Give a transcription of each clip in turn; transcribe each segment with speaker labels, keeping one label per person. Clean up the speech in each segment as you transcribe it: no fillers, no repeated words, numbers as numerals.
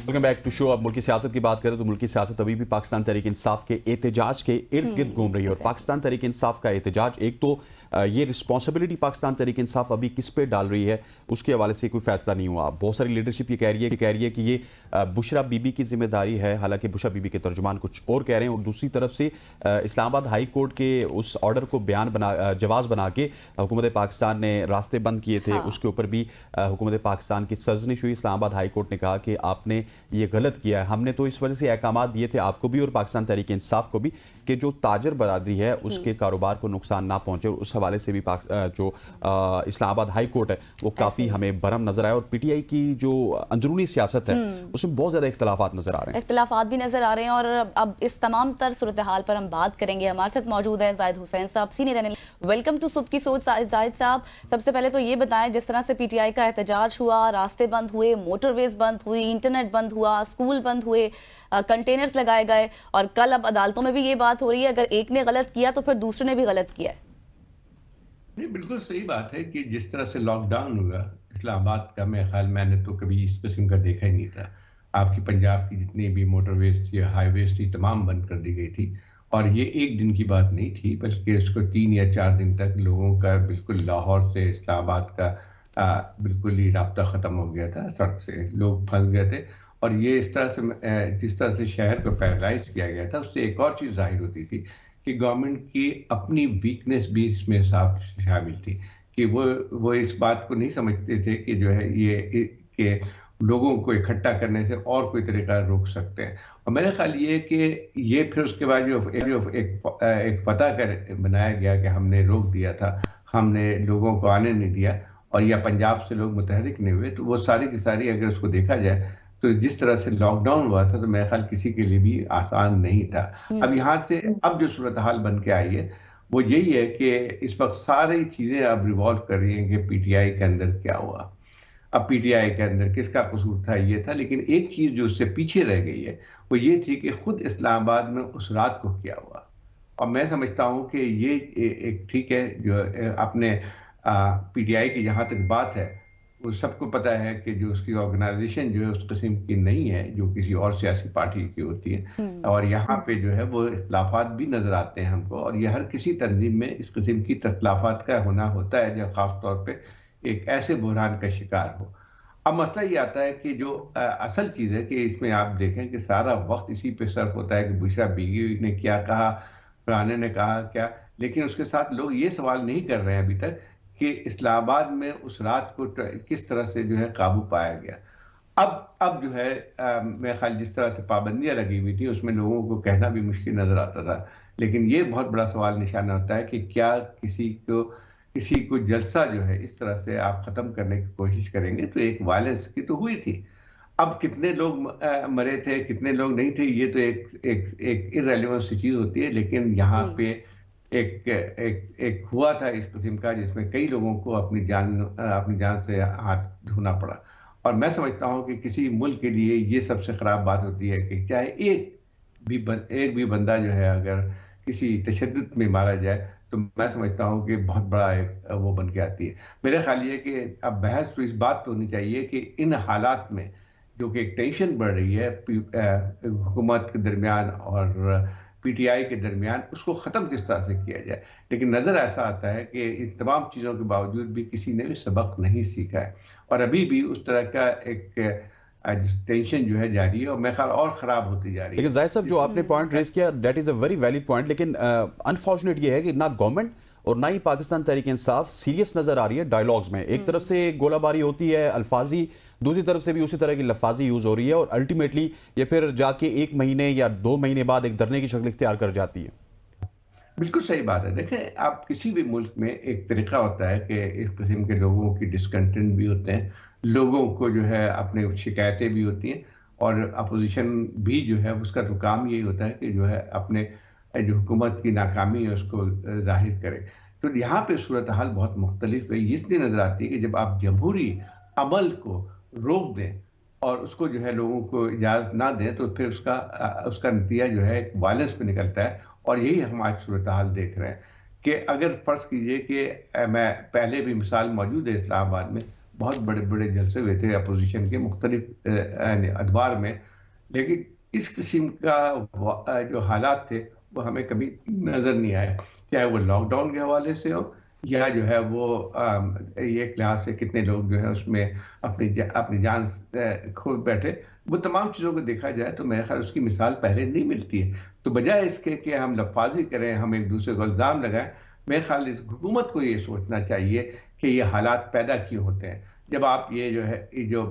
Speaker 1: Welcome back to show. अब मुल्की सियासत की बात करें तो मुल्की सियासत अभी भी पाकिस्तान तहरीक इंसाफ के एहतजाज के इर्द गिर्द घूम रही है। और पाकिस्तान तहरीक इंसाफ का एहतजाज, एक तो ये रिस्पॉन्सिबिलिटी पाकिस्तान तहरीक इंसाफ अभी किस पे डाल रही है, उसके हवाले से कोई फैसला नहीं हुआ। बहुत सारी लीडरशिप ये कह रही है कि ये बुशरा बीबी की जिम्मेदारी है, हालांकि बुशरा बीबी के तर्जुमान कुछ और कह रहे हैं। और दूसरी तरफ से इस्लामाबाद हाई कोर्ट के उस ऑर्डर को जवाब बना के हुकूमत पाकिस्तान ने रास्ते बंद किए थे। उसके ऊपर भी हुकूमत पाकिस्तान की सरजनिश हुई। इस्लामाबाद हाई कोर्ट ने कहा कि आपने ये गलत किया है, हमने तो इस वजह से अहकाम दिए थे आपको भी और पाकिस्तान तहरीक इंसाफ को भी कि जो ताजर बरादरी है उसके कारोबार को नुकसान ना पहुंचे। और उस हवाले से भी जो इस्लामाबाद हाई कोर्ट है वो काफ़ी हमें बरम नजर आया। और पीटीआई की जो अंदरूनी सियासत है उसमें बहुत ज़्यादा इख्तलाफात नजर आ रहे हैं,
Speaker 2: इख्तलाफात भी नजर आ रहे हैं। और अब इस तमाम तर सूरत हाल पर हम बात करेंगे। हमारे साथ मौजूद है जाहिद हुसैन साहब, सीनियर एनालिस्ट। वेलकम टू सुबह की सोच। जाहिद साहब, सबसे पहले तो ये बताएं, जिस तरह से पीटीआई का एहतजाज हुआ, रास्ते बंद हुए, मोटरवेज बंद हुई, इंटरनेट बंद हुआ, स्कूल बंद हुए, कंटेनर्स लगाए गए, और कल अब अदालतों में भी ये बात हो रही है अगर एक ने गलत किया तो फिर दूसरे ने भी गलत किया है।
Speaker 3: नहीं, बिल्कुल सही बात है कि जिस तरह से लॉकडाउन हुआ इस्लामाबाद का, मेरे ख्याल मैंने तो कभी इस किस्म का देखा ही नहीं था। आपकी पंजाब की जितनी भी मोटरवेज थी, हाईवेज थी, तमाम बंद कर दी गई थी। और ये एक दिन की बात नहीं थी, बल्कि इसको 3 या 4 दिन तक लोगों का बिल्कुल लाहौर से इस्लामाबाद का बिल्कुल ही राब्ता ख़त्म हो गया था। सड़क से लोग फंस गए थे। और ये इस तरह से जिस तरह से शहर को पैरालाइज किया गया था, उससे एक और चीज़ जाहिर होती थी कि गवर्नमेंट की अपनी वीकनेस भी इसमें शामिल थी कि वो इस बात को नहीं समझते थे कि जो है ये कि लोगों को इकट्ठा करने से और कोई तरीका रोक सकते हैं। और मेरा ख्याल ये कि ये फिर उसके बाद जो एक फतह कर बनाया गया कि हमने रोक दिया था, हमने लोगों को आने नहीं दिया, और या पंजाब से लोग मुतहरिक नहीं हुए, तो वो सारी की सारी अगर उसको देखा जाए तो जिस तरह से लॉकडाउन हुआ था तो मेरा ख्याल किसी के लिए भी आसान नहीं था। अब यहाँ से अब जो सूरत हाल बन के आई है वो यही है कि इस वक्त सारी चीजें अब रिवॉल्व कर रही हैं कि पीटीआई के अंदर क्या हुआ, अब पीटीआई के अंदर किसका कसूर था, ये था। लेकिन एक चीज जो उससे पीछे रह गई है वो ये थी कि खुद इस्लामाबाद में उस रात को क्या हुआ। और मैं समझता हूँ कि ये एक ठीक है जो अपने पीटीआई की जहाँ तक बात है, वो सबको पता है कि जो उसकी ऑर्गेनाइजेशन जो है उस किस्म की नहीं है जो किसी और सियासी पार्टी की होती है। और यहाँ पे जो है वो इख्तलाफात भी नजर आते हैं हमको, और ये हर किसी तंजीम में इस किस्म की इख्तलाफात का होना होता है जब खास तौर पे एक ऐसे बहरान का शिकार हो। अब मसला ये आता है कि जो असल चीज़ है कि इसमें आप देखें कि सारा वक्त इसी पे सर्फ होता है कि बुशरा बीवी ने क्या कहा, फलाने ने कहा क्या, लेकिन उसके साथ लोग ये सवाल नहीं कर रहे हैं अभी तक कि इस्लामाबाद में उस रात को किस तरह से जो है काबू पाया गया। अब जो है मेरे ख्याल जिस तरह से पाबंदियां लगी हुई थी उसमें लोगों को कहना भी मुश्किल नजर आता था। लेकिन ये बहुत बड़ा सवाल निशाना होता है कि क्या किसी को जलसा जो है इस तरह से आप खत्म करने की कोशिश करेंगे, तो एक वायलेंस की तो हुई थी। अब कितने लोग मरे थे, कितने लोग नहीं थे, ये तो एक इररिलेवेंट सी चीज होती है। लेकिन यहाँ पे एक हुआ था इस किस्म का जिसमें कई लोगों को अपनी जान से हाथ धोना पड़ा। और मैं समझता हूं कि किसी मुल्क के लिए ये सबसे खराब बात होती है कि चाहे एक भी बंदा जो है अगर किसी तशद्दुद में मारा जाए तो मैं समझता हूं कि बहुत बड़ा एक वो बन के आती है। मेरा ख्याल ये कि अब बहस तो इस बात पे होनी चाहिए कि इन हालात में जो कि एक टेंशन बढ़ रही है हुकूमत के दरमियान और पीटीआई के दरमियान, उसको ख़त्म किस तरह से किया जाए। लेकिन नज़र ऐसा आता है कि इन तमाम चीज़ों के बावजूद भी किसी ने भी सबक नहीं सीखा है, और अभी भी उस तरह का एक टेंशन जो है जारी है, और मेरे ख्याल और ख़राब होती जा रही है।
Speaker 1: लेकिन जाहिद साहब जो आपने पॉइंट रेज किया that is a very valid point. लेकिन अनफॉर्चुनेट ये है कि ना गवर्नमेंट और ना ही पाकिस्तान तहरीक इंसाफ सीरियस नजर आ रही है डायलॉग्स में। एक तरफ से गोलाबारी होती है अल्फाजी, दूसरी तरफ से भी उसी तरह की लफाजी यूज हो रही है, और अल्टीमेटली ये फिर जाके 1 महीने या 2 महीने बाद एक धरने की शक्ल इख्तियार कर जाती है।
Speaker 3: बिल्कुल सही बात है। देखें, आप किसी भी मुल्क में एक तरीका होता है कि इस किस्म के लोगों की डिसकंटेंट भी होते हैं, लोगों को जो है अपने शिकायतें भी होती हैं, और अपोजिशन भी जो है उसका तो काम यही होता है कि जो है अपने जो हुकूमत की नाकामी है उसको जाहिर करे। तो यहाँ पे सूरत हाल बहुत मुख्तलिफ है, इसलिए नज़र आती है कि जब आप जमहूरी अमल को रोक दें और उसको जो है लोगों को इजाज़त ना दें तो फिर उसका नतीजा जो है एक वायलेंस पे निकलता है। और यही हम आज सूरत हाल देख रहे हैं कि अगर फ़र्ज़ कीजिए कि मैं पहले भी मिसाल मौजूद है इस्लामाबाद में, बहुत बड़े बड़े जलसे हुए थे अपोजिशन के मुख्तलिफ अदवार में, लेकिन इस किस्म का जो हालात थे वो हमें कभी नज़र नहीं आए, चाहे वो लॉकडाउन के हवाले से हो या जो है वो ये क्लास से कितने लोग जो है उसमें अपनी जान खो बैठे। वो तमाम चीज़ों को देखा जाए तो मेरे ख्याल उसकी मिसाल पहले नहीं मिलती है। तो बजाय इसके कि हम लफाजी करें, हम एक दूसरे को इल्ज़ाम लगाएं, मेरे ख्याल इस हुकूमत को ये सोचना चाहिए कि ये हालात पैदा क्यों होते हैं। जब आप ये जो है ये जो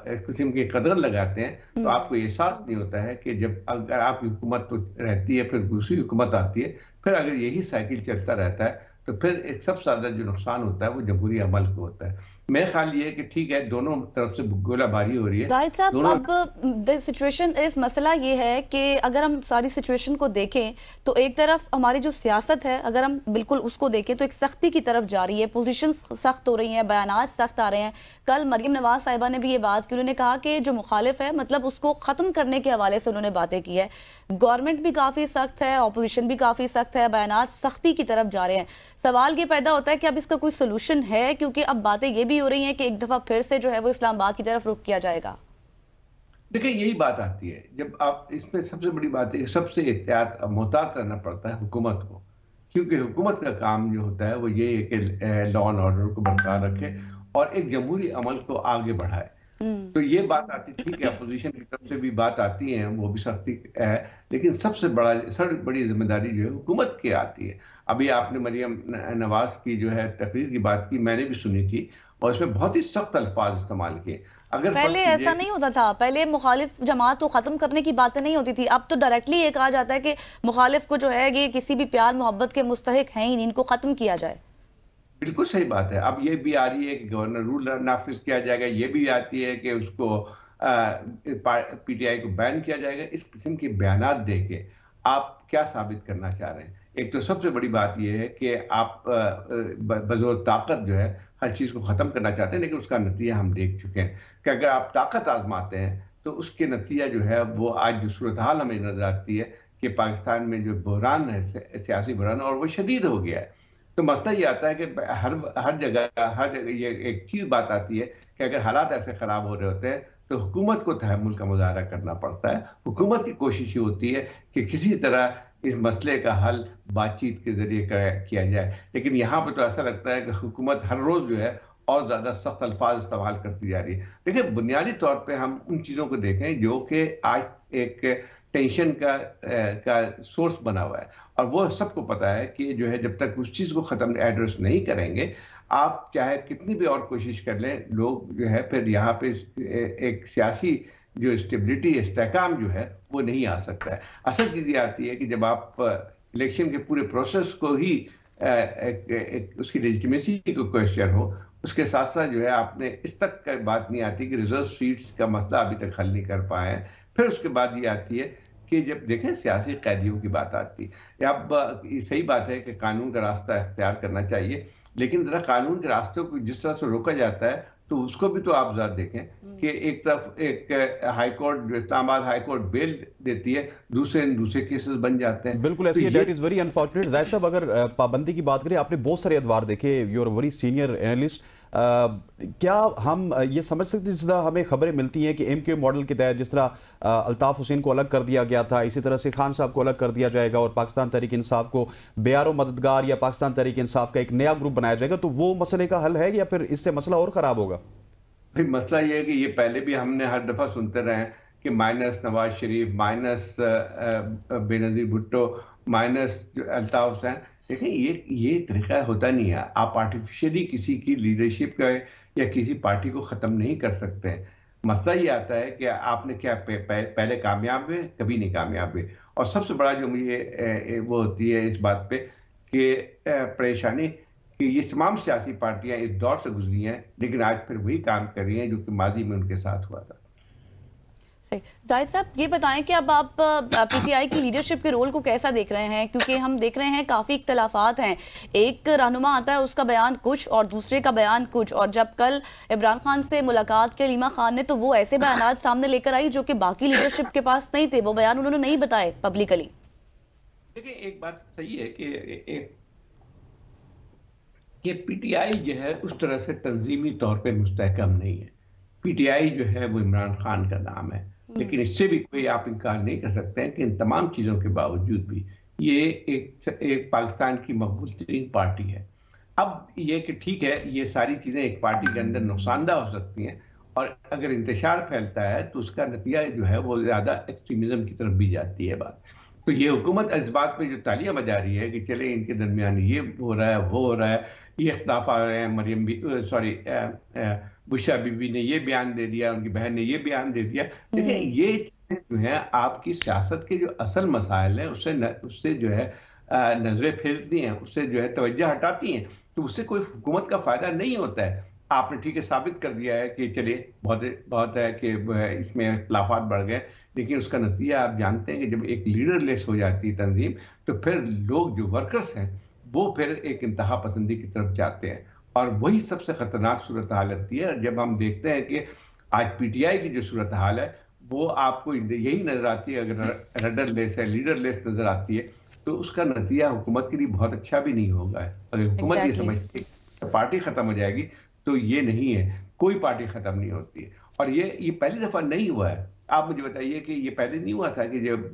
Speaker 3: इस किस्म की कदर लगाते हैं तो आपको एहसास नहीं होता है कि जब अगर आपकी हुकूमत तो रहती है, फिर दूसरी हुकूमत आती है, फिर अगर यही साइकिल चलता रहता है तो फिर एक सबसे ज़्यादा जो नुकसान होता है वो जमहूरी अमल को होता है। मेरा ख्याल ये है कि ठीक है, दोनों तरफ से गोलाबारी हो रही है।
Speaker 2: जाहिद साहब,
Speaker 3: दोनों
Speaker 2: अब द सिचुएशन इस मसला ये है कि अगर हम सारी सिचुएशन को देखें तो एक तरफ हमारी जो सियासत है, अगर हम बिल्कुल उसको देखें तो एक सख्ती की तरफ जा रही है, पोजीशन सख्त हो रही हैं, बयानात सख्त आ रहे हैं। कल मरीम नवाज साहिबा ने भी ये बात की, उन्होंने कहा कि जो मुखालिफ है मतलब उसको ख़त्म करने के हवाले से उन्होंने बातें की है। गवर्नमेंट भी काफ़ी सख्त है, अपोजिशन भी काफ़ी सख्त है, बयानात सख्ती की तरफ जा रहे हैं। सवाल ये पैदा होता है कि अब इसका कोई सोल्यूशन है, क्योंकि अब बातें ये भी हो रही हैं कि एक दफ़ा फिर से जो है वो इस्लामाबाद की तरफ रुख किया जाएगा।
Speaker 3: देखिए, यही बात आती है जब आप इसमें सबसे बड़ी बात है कि सबसे एहतियात मोहतात रहना पड़ता है हुकूमत को, क्योंकि हुकूमत का काम जो होता है वो ये है कि लॉ एंड ऑर्डर को बरकरार रखे और एक जमहूरी अमल को आगे बढ़ाए। तो ये बात आती, ठीक है, अपोजिशन की तरफ से भी बात आती है, वो भी सख्ती है, लेकिन सबसे बड़ी जिम्मेदारी जो है हुकूमत की आती है। अभी आपने मरियम नवाज की जो है तकरीर की बात की, मैंने भी सुनी थी और इसमें बहुत ही सख्त अल्फाज इस्तेमाल किए। अगर
Speaker 2: पहले
Speaker 3: फर्ज कीजिए
Speaker 2: ऐसा नहीं होता था, पहले मुखालिफ जमात को खत्म करने की बातें नहीं होती थी। अब तो डायरेक्टली ये कहा जाता है कि मुखालिफ को जो है ये किसी भी प्यार मोहब्बत के मुस्तहिक हैं ही नहीं, इनको खत्म किया जाए।
Speaker 3: बिल्कुल सही बात है। अब ये भी आ रही है कि गवर्नर रूल नाफिज किया जाएगा, ये भी आती है कि उसको पीटीआई को बैन किया जाएगा। इस किस्म के बयानात दे के आप क्या साबित करना चाह रहे हैं? एक तो सबसे बड़ी बात यह है कि आप बजोर ताकत जो है हर चीज़ को ख़त्म करना चाहते हैं, लेकिन उसका नतीजा हम देख चुके हैं कि अगर आप ताकत आजमाते हैं तो उसके नतीजा जो है वो आज जो सूरत हाल हमें नजर आती है कि पाकिस्तान में जो बहरान है, सियासी बहरान, और वो शदीद हो गया है। तो मसला ये आता है कि हर जगह ये एक चीज़ बात आती है कि अगर हालात ऐसे ख़राब हो रहे होते हैं तो हुकूमत को तहम्मुल का मुज़ाहरा करना पड़ता है। हुकूमत की कोशिश ये होती है कि किसी तरह इस मसले का हल बातचीत के ज़रिए किया जाए, लेकिन यहाँ पे तो ऐसा लगता है कि हुकूमत हर रोज़ जो है और ज़्यादा सख्त अल्फाज इस्तेमाल करती जा रही है। देखिए, बुनियादी तौर पे हम उन चीज़ों को देखें जो कि आज एक टेंशन का सोर्स बना हुआ है, और वो सबको पता है कि जो है जब तक उस चीज़ को ख़त्म एड्रेस नहीं करेंगे, आप चाहे कितनी भी और कोशिश कर लें, लोग जो है फिर यहाँ पे एक सियासी जो स्टेबिलिटी, इस्तेहकाम जो है वो नहीं आ सकता है। असल चीज़ ये आती है कि जब आप इलेक्शन के पूरे प्रोसेस को ही उसकी लेजिटिमेसी को क्वेश्चन हो, उसके साथ साथ जो है आपने इस तक का बात नहीं आती कि रिजर्व सीट्स का मसला अभी तक हल नहीं कर पाए हैं। फिर उसके बाद ये आती है कि जब देखें सियासी कैदियों की बात आती है। अब ये सही बात है कि कानून का रास्ता इख्तियार करना चाहिए, लेकिन ज़रा कानून के रास्ते को जिस तरह से रोका जाता है तो उसको भी तो आप ज़रा देखें कि एक तरफ एक हाई कोर्ट, जो इस्लामाबाद हाई कोर्ट बेल देती है, दूसरे केसेस बन जाते हैं।
Speaker 1: बिल्कुल ऐसी है, दैट इज वेरी अनफॉर्चुनेट। जाहिर साहब, अगर पाबंदी की बात करें, आपने बहुत सारे अदवार देखे, you are very senior analyst, क्या हम ये समझ सकते हैं, जिस तरह हमें खबरें मिलती हैं कि एमक्यू मॉडल के तहत जिस तरह अल्ताफ हुसैन को अलग कर दिया गया था, इसी तरह से खान साहब को अलग कर दिया जाएगा और पाकिस्तान तहरीक इंसाफ को बेयारो मददगार या पाकिस्तान तहरीक इंसाफ का एक नया ग्रुप बनाया जाएगा, तो वो मसले का हल है या फिर इससे मसला और खराब होगा?
Speaker 3: भाई, मसला ये है कि ये पहले भी हमने हर दफ़ा सुनते रहे हैं कि minus Nawaz Sharif, minus Benazir Bhutto, minus Altaf Hussain. देखें, ये तरीका होता नहीं है। आप आर्टिफिशियली किसी की लीडरशिप का या किसी पार्टी को ख़त्म नहीं कर सकते हैं। मसला ये आता है कि आपने क्या पहले कामयाब हुए, कभी नहीं कामयाब हुए। और सबसे बड़ा जो मुझे वो होती है इस बात पे कि परेशानी कि ये तमाम सियासी पार्टियां इस दौर से गुजरी हैं, लेकिन आज फिर वही काम कर रही हैं जो कि माजी में उनके साथ हुआ था।
Speaker 2: सही। जाहिद साहब, ये बताएं कि अब आप पीटीआई की लीडरशिप के रोल को कैसा देख रहे हैं, क्योंकि हम देख रहे हैं काफ़ी इख्तलाफात हैं। एक रहनुमा आता है, उसका बयान कुछ और दूसरे का बयान कुछ, और जब कल इमरान खान से मुलाकात की अलीमा खान ने, तो वो ऐसे बयानात सामने लेकर आई जो कि बाकी लीडरशिप के पास नहीं थे। वो बयान उन्होंने नहीं बताए पब्लिकली।
Speaker 3: देखिए, एक बात सही है कि कि पीटीआई जो है उस तरह से तंजीमी तौर पे मुस्तहकम नहीं है। पीटीआई जो है वो इमरान खान का नाम है, लेकिन इससे भी कोई आप इनकार नहीं कर सकते हैं कि इन तमाम चीज़ों के बावजूद भी ये एक पाकिस्तान की मकबूल तरीन पार्टी है। अब ये कि ठीक है, ये सारी चीज़ें एक पार्टी के अंदर नुकसानदा हो सकती हैं, और अगर इंतशार फैलता है तो उसका नतीजा जो है वो ज़्यादा एक्सट्रीमिज़म की तरफ भी जाती है बात। तो ये हुकूमत इस बात पे जो तालियां बजा रही है कि चले इनके दरमियान ये हो रहा है, वो हो रहा है, ये इख्तिलाफ आ रहे हैं, मरियम भी बुशरा बीबी ने ये बयान दे दिया, उनकी बहन ने ये बयान दे दिया। देखिए ये चीज़ें जो है आपकी सियासत के जो असल मसाइल है उससे जो है नजरें फेरती हैं, उससे जो है तवज्जो हटाती हैं, तो उससे कोई हुकूमत का फायदा नहीं होता है। आपने ठीक है साबित कर दिया है कि चलिए बहुत बहुत है कि इसमें इख्तिलाफात बढ़ गए, लेकिन उसका नतीजा आप जानते हैं कि जब एक लीडरलेस हो जाती है तंजीम, तो फिर लोग जो वर्कर्स हैं वो फिर एक इंतहा पसंदी की तरफ जाते हैं, और वही सबसे खतरनाक सूरत हाल होती है। जब हम देखते हैं कि आज पीटीआई की जो सूरत हाल है वो आपको यही नजर आती है, अगर रडरलेस है, लीडरलेस नजर आती है, तो उसका नतीजा हुकूमत के लिए बहुत अच्छा भी नहीं होगा। अगर हुकूमत ये समझती है पार्टी खत्म हो जाएगी, तो ये नहीं है, कोई पार्टी खत्म नहीं होती है। और ये पहली दफा नहीं हुआ है। आप मुझे बताइए कि ये पहले नहीं हुआ था कि जब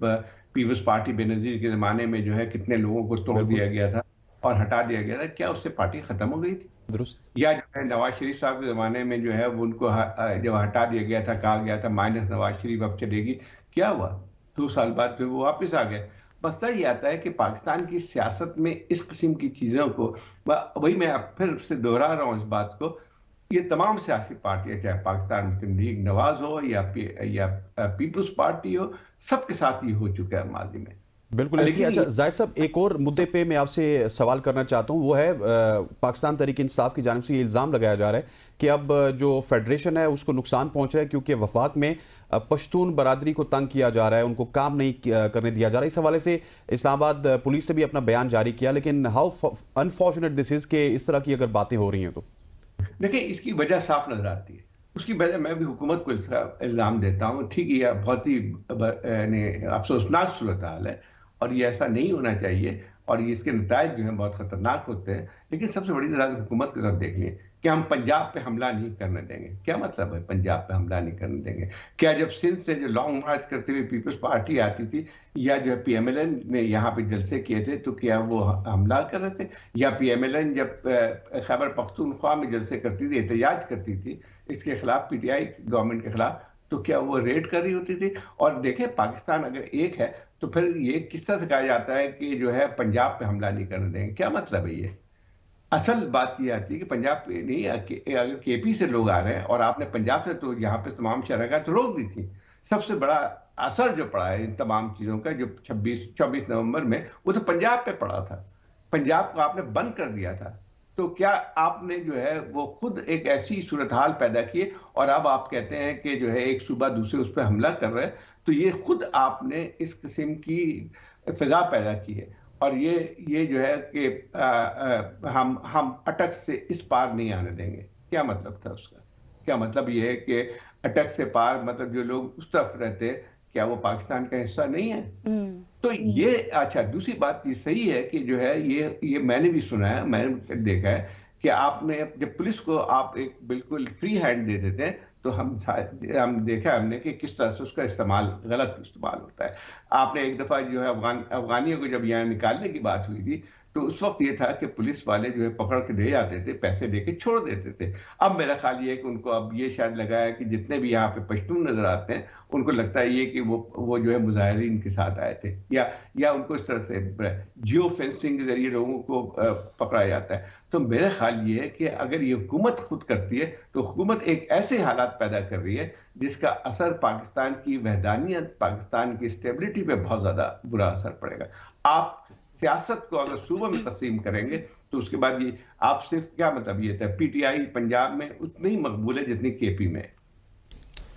Speaker 3: पीपल्स पार्टी बेनजीर के जमाने में जो है कितने लोगों को तोड़ दिया गया था और हटा दिया गया था, क्या उससे पार्टी खत्म हो गई थी?
Speaker 1: दुरुस्त।
Speaker 3: या जो है नवाज शरीफ साहब के ज़माने में जो है वो उनको जब हटा दिया गया था, कहा गया था माइनस नवाज शरीफ अब चलेगी, क्या हुआ? 2 साल बाद फिर वो वापस आ गए। मसला ये आता है कि पाकिस्तान की सियासत में इस किस्म की चीज़ों को, वही मैं फिर से दोहरा रहा हूँ इस बात को, ये तमाम सियासी पार्टियां, चाहे पाकिस्तान मुस्लिम लीग नवाज हो या पीपल्स पार्टी हो, सबके साथ ये हो चुका है माजी में।
Speaker 1: बिल्कुल ऐसी। अच्छा जाहिद साहब, एक और मुद्दे पे मैं आपसे सवाल करना चाहता हूँ, वो है पाकिस्तान तहरीक इंसाफ की जानिब से ये इल्ज़ाम लगाया जा रहा है कि अब जो फेडरेशन है उसको नुकसान पहुंच रहा है, क्योंकि वफाक में पश्तून बरादरी को तंग किया जा रहा है, उनको काम नहीं करने दिया जा रहा है। इस हवाले से इस्लामाबाद पुलिस से भी अपना बयान जारी किया, लेकिन हाउ अनफॉर्चुनेट दिस इज़ कि इस तरह की अगर बातें हो रही हैं तो
Speaker 3: देखिए इसकी वजह साफ नजर आती है। उसकी वजह मैं भी हुकूमत को इल्ज़ाम देता हूँ, ठीक है, यह बहुत ही अफसोसनाक सूरत हाल है और ये ऐसा नहीं होना चाहिए, और ये इसके नतायज जो हैं बहुत ख़तरनाक होते हैं। लेकिन सबसे बड़ी तरह हुकूमत के साथ देख लें कि हम पंजाब पे हमला नहीं करने देंगे। क्या मतलब है पंजाब पे हमला नहीं करने देंगे? क्या जब सिंध से जो लॉन्ग मार्च करते हुए पीपल्स पार्टी आती थी, या जो है पीएमएलएन ने यहाँ पे जलसे किए थे, तो क्या वो हमला कर रहे थे? या पीएमएलएन जब खैबर पख्तूनख्वा में जलसे करती थी, एहतजाज करती थी इसके खिलाफ, पीटीआई गवर्नमेंट के खिलाफ, तो क्या वो रेड कर रही होती थी? और देखें पाकिस्तान अगर एक है तो फिर ये किस तरह से कहा जाता है कि जो है पंजाब पे हमला नहीं करने देंगे? क्या मतलब है ये? असल बात ये आती है कि पंजाब पे नहीं, अगर केपी से लोग आ रहे हैं और आपने पंजाब से तो यहाँ पे तमाम शरकात तो रोक दी थी। सबसे बड़ा असर जो पड़ा है इन तमाम चीज़ों का, जो 24 नवंबर में, वो तो पंजाब पे पड़ा था। पंजाब को आपने बंद कर दिया था। तो क्या आपने जो है वो खुद एक ऐसी सूरत हाल पैदा की, और अब आप कहते हैं कि जो है एक सूबा दूसरे उस पर हमला कर रहे हैं, तो ये खुद आपने इस किस्म की फिजा पैदा की है। और ये जो है कि हम अटक से इस पार नहीं आने देंगे। क्या मतलब था उसका? क्या मतलब ये है कि अटक से पार मतलब जो लोग उस तरफ रहते हैं, क्या वो पाकिस्तान का हिस्सा नहीं है? तो ये अच्छा, दूसरी बात ये सही है कि जो है ये मैंने भी सुना है, मैंने देखा है कि आपने जब पुलिस को आप एक बिल्कुल फ्री हैंड दे देते हैं, तो हम देखा हमने कि किस तरह से उसका गलत इस्तेमाल होता है। आपने एक दफ़ा जो है अफगानियों को जब यहाँ निकालने की बात हुई थी, तो उस वक्त ये था कि पुलिस वाले जो है पकड़ के ले जाते थे, पैसे दे के छोड़ देते थे। अब मेरा ख्याल ये है कि उनको अब ये शायद लगा है कि जितने भी यहाँ पे पश्तून नजर आते हैं, उनको लगता है ये कि वो जो है मुजाहिरीन के साथ आए थे, या उनको इस तरह से जियो फेंसिंग के जरिए लोगों को पकड़ा जाता है। तो मेरा ख्याल ये है कि अगर ये हुकूमत खुद करती है, तो हुकूमत एक ऐसे हालात पैदा कर रही है जिसका असर पाकिस्तान की वहदानियत, पाकिस्तान की स्टेबिलिटी पे बहुत ज्यादा बुरा असर पड़ेगा। आप सियासत को अगर सूबों में तकसीम करेंगे, तो उसके बाद ये आप सिर्फ क्या मतलब ये था, पीटीआई पंजाब में उतनी ही मकबूल है जितनी केपी में।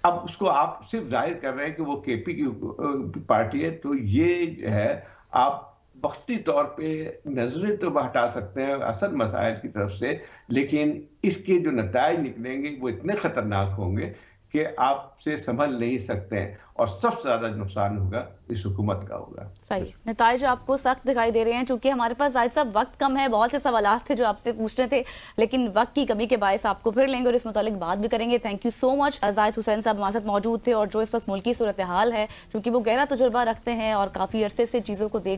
Speaker 3: अब उसको आप सिर्फ जाहिर कर रहे हैं कि वो केपी की पार्टी है, तो ये है आप वक्ती तौर पे नजरें तो हटा सकते हैं असल मसाइल की तरफ से, लेकिन इसके जो नतायज निकलेंगे वो इतने खतरनाक होंगे कि आपसे संभल नहीं सकते हैं, और सबसे ज्यादा नुकसान होगा इस हुकूमत का होगा।
Speaker 2: सही नताइज आपको सख्त दिखाई दे रहे हैं, चूंकि हमारे पास जाहिद साहब वक्त कम है, बहुत से सवालात थे जो आपसे पूछने थे, लेकिन वक्त की कमी के बायस आपको फिर लेंगे और इस मुतालिक बात भी करेंगे। Thank you so much. Zahid Hussain साहब हमारे साथ मौजूद थे और जो इस वक्त मुल्की सूरत हाल है, चूंकि वो गहरा तजुर्बा रखते हैं और काफ़ी अरसे से चीज़ों को देख